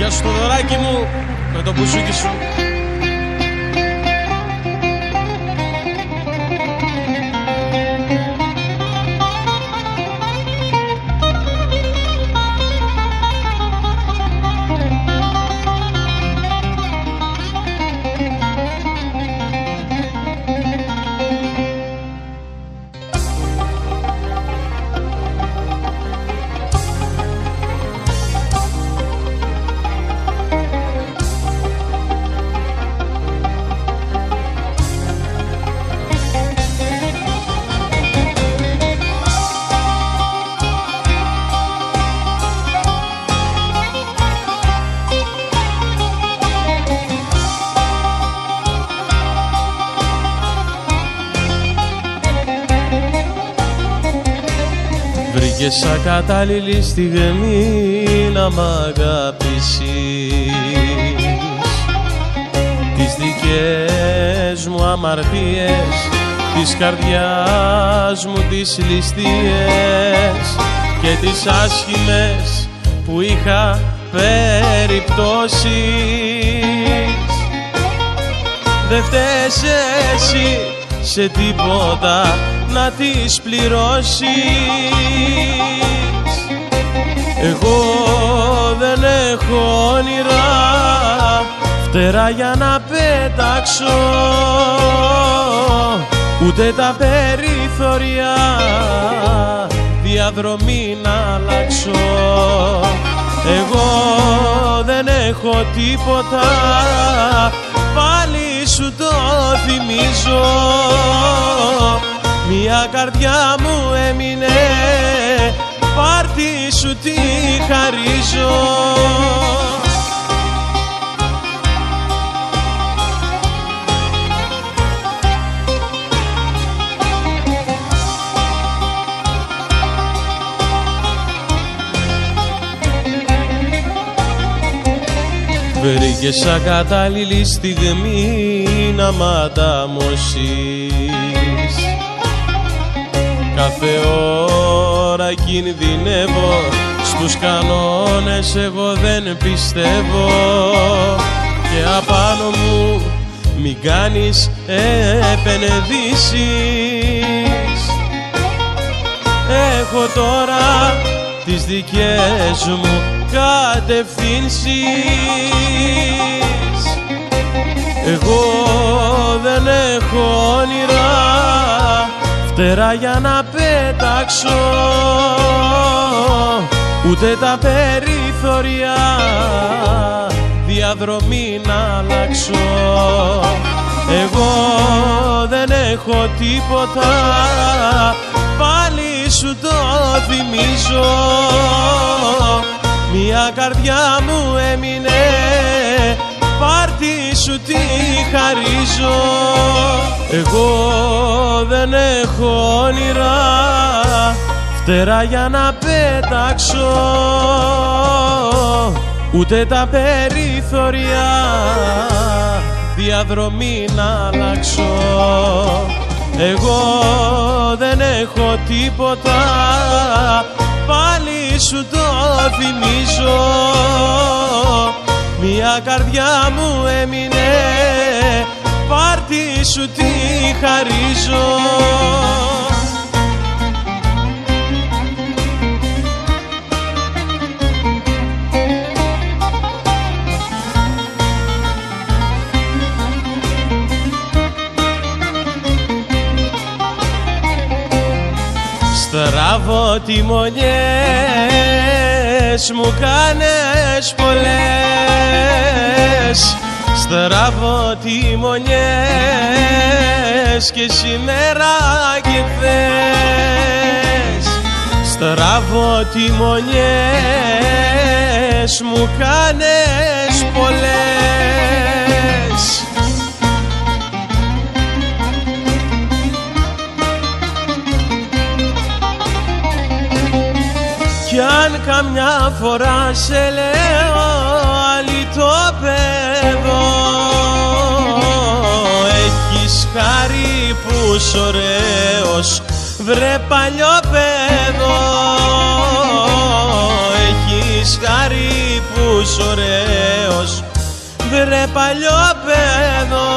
Γεια σου το δωράκι μου με το μπουζούκι σου. Και σαν κατάλληλη στιγμή να μ' αγαπήσεις τις δικές μου αμαρτίες, της καρδιάς μου τις ληστείες και τις άσχημες που είχα περιπτώσεις. Δε φταίς εσύ σε τίποτα να τις πληρώσεις. Εγώ δεν έχω όνειρα, φτερά για να πέταξω, ούτε τα περιθώρια διαδρομή να αλλάξω. Εγώ δεν έχω τίποτα, πάλι σου το θυμίζω. Μια καρδιά μου έμεινε, πάρτι σου τη χαρίζω. Βρήκες σαν κατάλληλη στιγμή να μ' ανταμώσεις. Κάθε ώρα κινδυνεύω, στους κανόνες εγώ δεν πιστεύω. Και απάνω μου μην κάνεις επενδύσεις. Έχω τώρα τις δικές μου κατευθύνσεις. Εγώ δεν έχω όνειρα, φτερά για να πέταξω, ούτε τα περιθώρια διαδρομή να αλλάξω. Εγώ δεν έχω τίποτα, πάλι σου το θυμίζω. Μια καρδιά μου έμεινε, πάρτι σου τη χαρίζω. Εγώ δεν έχω όνειρα, φτερά για να πέταξω, ούτε τα περιθώρια διαδρομή να αλλάξω. Εγώ δεν έχω τίποτα, πάλι σου το θυμίζω. Μια καρδιά μου έμεινε, πάρτι σου τη χαρίζω. Στραβοτιμονιές μου κάνες πολλές, στραβοτιμονιές και σήμερα και χθες. Στραβοτιμονιές μου κάνες πολλές, κι αν καμιά φορά σε λέω αλυτόπεδο, έχεις χάρη που σ' ωραίος βρε παλιόπεδο. Έχεις χάρη που είσαι ωραίος, βρε παλιό παιδό.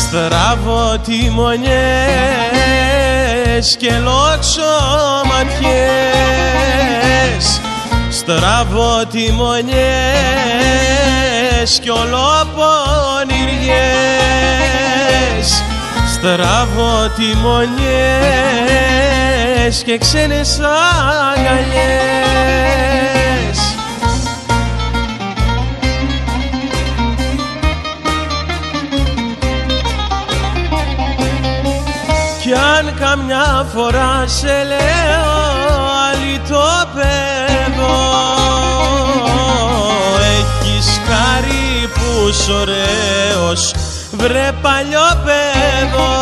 Στραβώ τιμονιές και λόξο ματιές, στραβώ τιμονιές κι ολοπονηριές, στραβώ τιμονιές και ξένες αγκαλιές. Κι αν καμιά φορά σε λέω αλυτόπεδο, έχεις χάρη που είσαι ωραίος, βρε παλιό παιδό.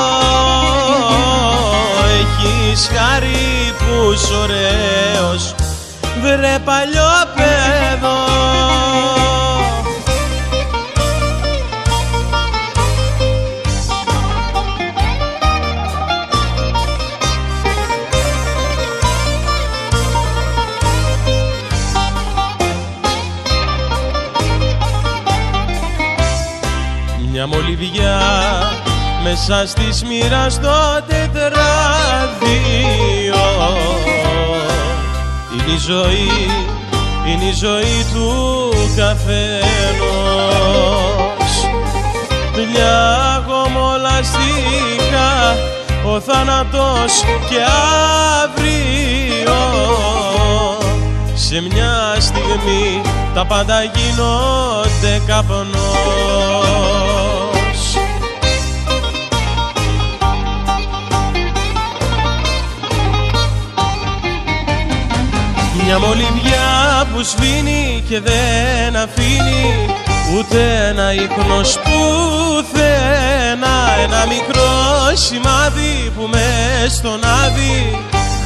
Έχεις χάρη που είσαι ωραίος, βρε παλιό παιδό. Μια μολυβιά μέσα στη σμήρα στο τετράδιο, είναι η ζωή, είναι η ζωή του καθενός. Μια γομολαστικά, ο θάνατος και αύριο, σε μια στιγμή τα πάντα γίνονται καπνός. Μια μολυβιά που σβήνει και δεν αφήνει ούτε ένα ίχνος πουθενά, ένα μικρό σημάδι που μες στον άδει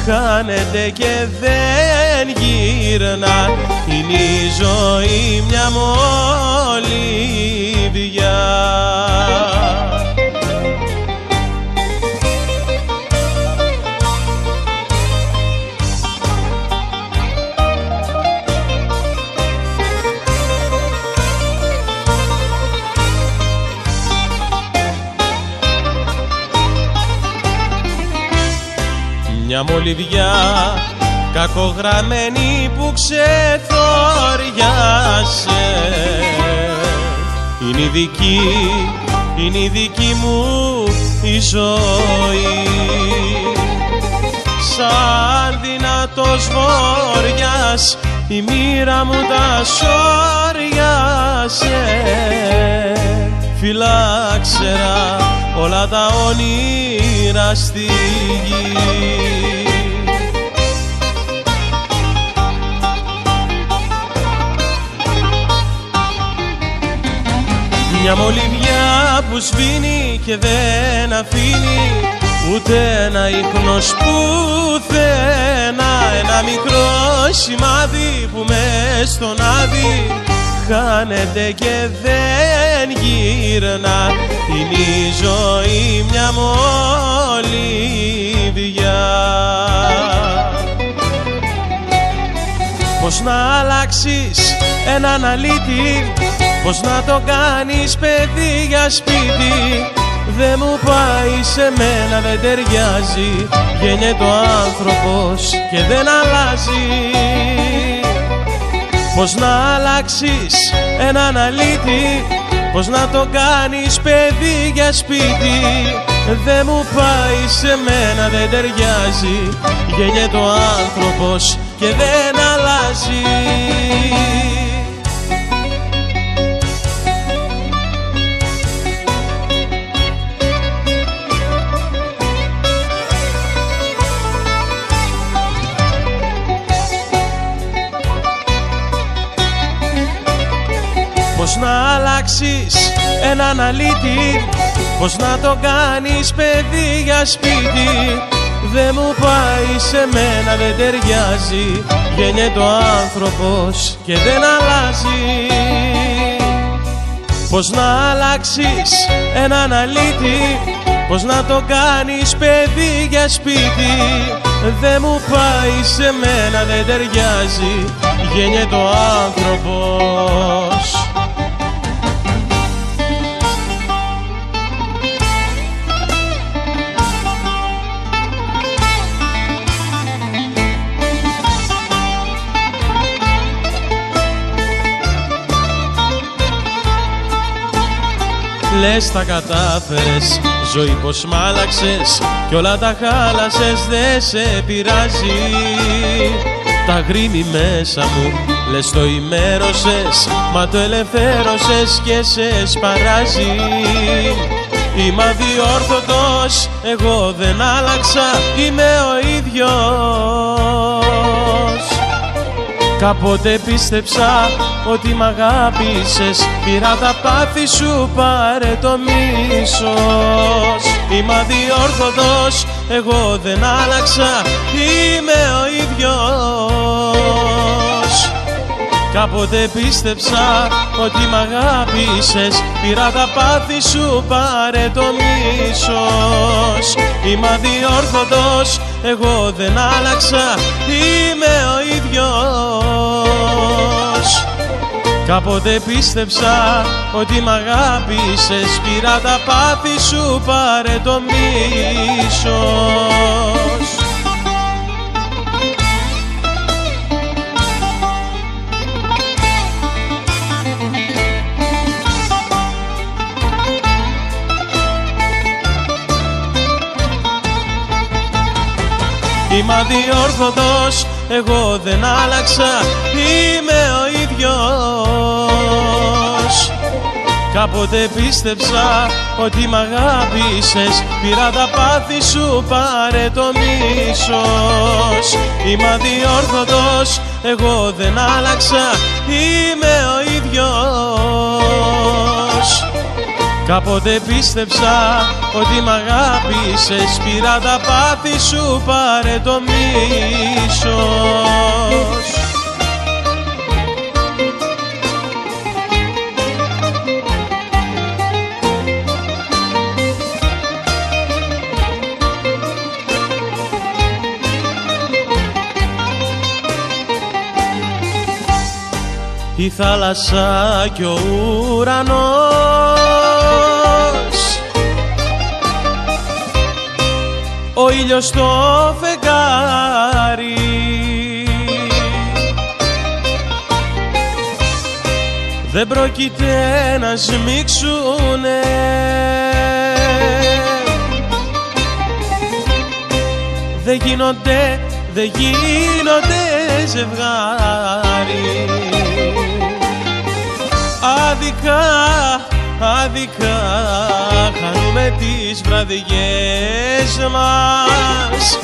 χάνεται και δεν γύρνα. Είναι η ζωή μια μολυβιά. Μια μολυβιά κακογραμμένη που ξεθοριάσε, είναι η δική μου η ζωή. Σαν δυνατός βοριάς η μοίρα μου τα σώριασε, φυλάξερα όλα τα όνειρα στη γη. Μια μολυβιά που σβήνει και δεν αφήνει ούτε ένα ίχνος πουθενά, ένα μικρό σημάδι που μες στον άδει χάνεται και δεν γύρνα. Είναι η ζωή μια μολυβιά. Πώς να αλλάξεις έναν αλήτη, πώς να το κάνεις παιδί για σπίτι, δεν μου πάει, σε μένα δεν ταιριάζει, γεννιέται ο άνθρωπος και δεν αλλάζει. Πώς να αλλάξεις έναν αλήτη, πώς να το κάνεις παιδί για σπίτι, δεν μου πάει, σε μένα δεν ταιριάζει, γεννιέται ο άνθρωπος και δεν αλλάζει. Πώς να αλλάξεις έναν αλήτη, πώς να το κάνεις παιδί για σπίτι, δεν μου πάει, σε μένα δεν ταιριάζει. Γεννιέται ο άνθρωπος και δεν αλλάζει. Πως να αλλάξεις έναν αλήτη, πως να το κάνεις παιδί για σπίτι, δεν μου πάει, σε μένα δεν ταιριάζει. Γεννιέται ο άνθρωπος. Λες τα κατάφερες, ζωή πως μ' άλλαξες κι όλα τα χάλασες, δεν σε πειράζει. Τα γρήμη μέσα μου, λες το ημέρωσες, μα το ελευθέρωσες και σε σπαράζει. Είμαι αδιόρθωτος, εγώ δεν άλλαξα, είμαι ο ίδιος. Κάποτε πίστεψα ότι μ' αγάπησες, πήρα τα πάθη σου, πάρε το μίσος. Είμαι αδιόρθωτος, εγώ δεν άλλαξα, είμαι ο ίδιος. Κάποτε πίστεψα ότι μ' αγάπησες, πήρα τα πάθη σου, πάρε το μίσος. Είμαι αδιόρθωτος, εγώ δεν άλλαξα, είμαι ο ίδιος. Κάποτε πίστεψα ότι μ' αγάπησες, πήρα τα πάθη σου, πάρε το μίσος. Είμαι αδιόρθωτος, εγώ δεν άλλαξα, είμαι ο ίδιος. Κάποτε πίστεψα ότι μ' αγάπησες, πήρα τα πάθη σου, πάρε το μίσος. Είμαι αδιόρθωτος, εγώ δεν άλλαξα, είμαι ο ίδιος. Κάποτε πίστεψα ότι μ' αγάπησες, πήρα τα πάθη σου, πάρε το μίσος. Η θάλασσα κι ο ουρανός, ο ήλιος στο φεγγάρι, δεν πρόκειται να σμίξουνε. Δεν γίνονται ζευγάρι. Άδικα χάνουμε τις βραδιές μας,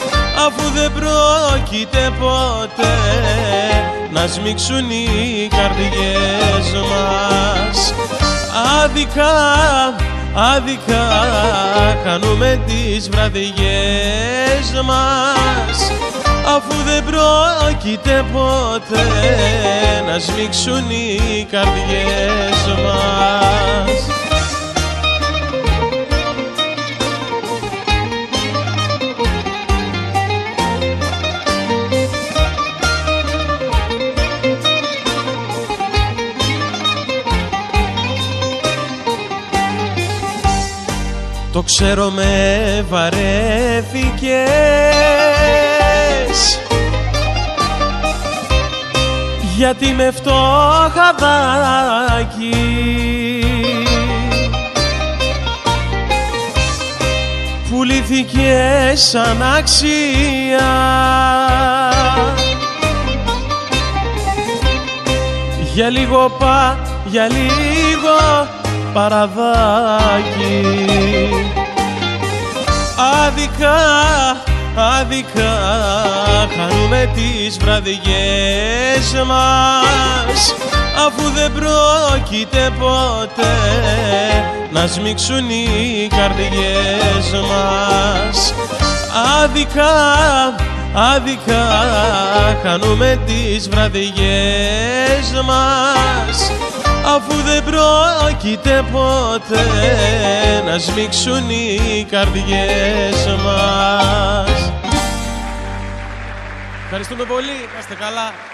αφού δεν πρόκειται ποτέ να σμίξουν οι καρδιές μας. Άδικα χάνουμε τις βραδιές μας, αφού δεν πρόκειται ποτέ να σμίξουν οι καρδιές μας. Το ξέρω με βαρέθηκες, γιατί με φτωχαδάκι πουλήθηκες σαν αξία. Για λίγο παραδάκι. Άδικα χάνουμε τις βραδιές μας, αφού δεν πρόκειται ποτέ να σμίξουν οι καρδιές μας. άδικα χάνουμε τις βραδιές μας, αφού δεν πρόκειται ποτέ να σμίξουν οι καρδιές μας. Ευχαριστούμε πολύ, να είστε καλά.